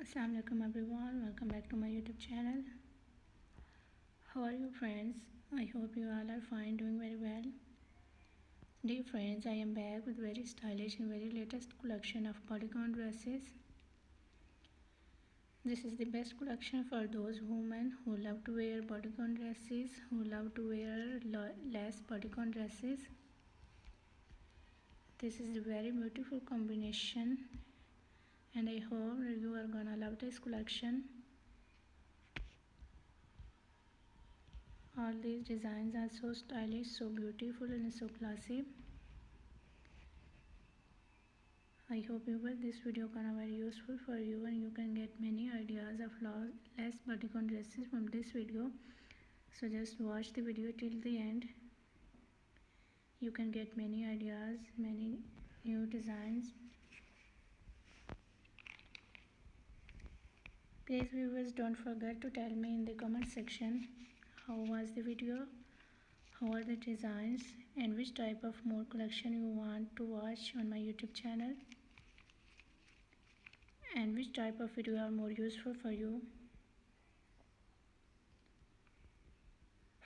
Assalamu alaikum everyone, welcome back to my YouTube channel. How are you friends? I hope you all are fine, doing very well. Dear friends, I am back with very stylish and very latest collection of bodycon dresses. This is the best collection for those women who love to wear bodycon dresses, who love to wear less bodycon dresses. This is a very beautiful combination and I hope you are gonna love this collection. All these designs are so stylish, so beautiful and so classy. I hope this video gonna very useful for you and you can get many ideas of less bodycon dresses from this video. So just watch the video till the end. You can get many ideas, many new designs. Please viewers, don't forget to tell me in the comment section how was the video, how are the designs, and which type of more collection you want to watch on my YouTube channel, and which type of video are more useful for you.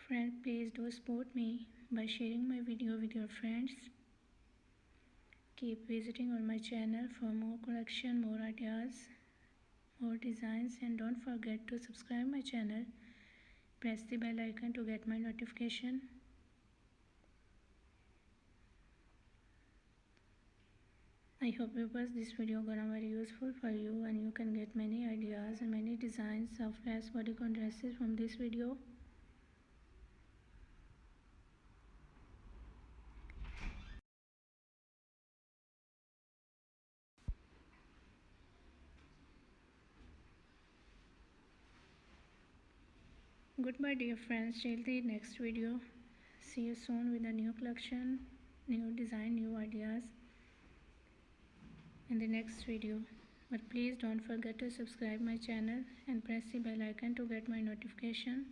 Friends, please do support me by sharing my video with your friends. Keep visiting on my channel for more collection, more ideas, more designs, and don't forget to subscribe my channel. Press the bell icon to get my notification. I hope viewers this video gonna very useful for you and you can get many ideas and many designs of less bodycon dresses from this video. Goodbye dear friends, till the next video. See you soon with a new collection, new design, new ideas in the next video. But please don't forget to subscribe my channel and press the bell icon to get my notification.